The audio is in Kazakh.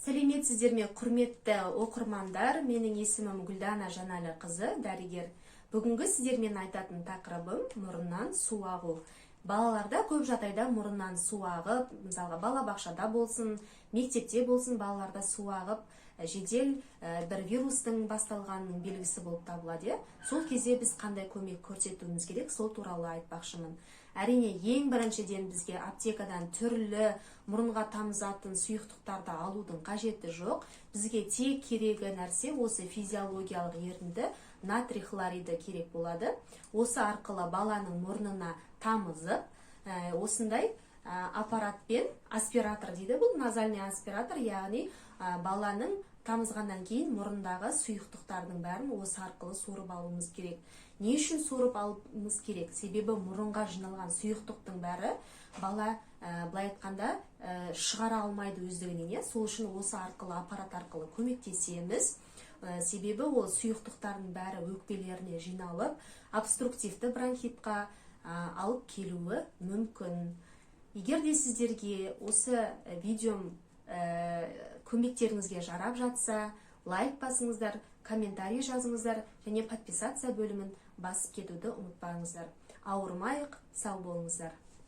Сәлеметсіздер ме, құрметті оқырмандар? Менің есімім Гүлдана Жанәліқызы, дәрігер. Бүгінгі сіздермен айтатын тақырыбым мұрыннан су ағу. Балаларда көп жағдайда мұрыннан су ағып, мысалға балабақшада болсын, мектепте болсын, балаларда су ағып, жедел бір вирустың басталғанының белгісі болып табылады. Сол кезде біз қандай көмек көрсетуіміз керек, сол туралы айтпақшымын. Әрине, ең біріншіден бізге аптекадан түрлі мұрынға тамызатын сұйықтықтарды алудың қажеті жоқ. Бізге тек керегі нәрсе осы физиологиялық ерітінді натрий хлориді керек болады. Осы арқылы баланың мұрнына тамызып, осындай аппаратпен, аспиратор дейді, бұл назальный аспиратор, яғни баланың тамызғаннан кейін мұрындағы сұйықтықтардың бәрін осы арқылы сорып алуымыз керек. Не үшін сорып алуымыз керек? Себебі мұрынға жиналған сұйықтықтың бәрі бала былай айтқанда шығара алмайды өздігінен. Сол үшін осы арқылы, аппарат арқылы көмектесеміз. Себебі ол сұйықтықтардың бәрі өкпелеріне жиналып, обструктивті бронхитқа алып келуі мүмкін. Егер де сіздерге осы видеом көмектеріңізге жарап жатса, лайк басыңыздар, комментарий жазыңыздар және подписация бөлімін басып кетуді ұмытпаңыздар. Ауырмайық, сау болыңыздар.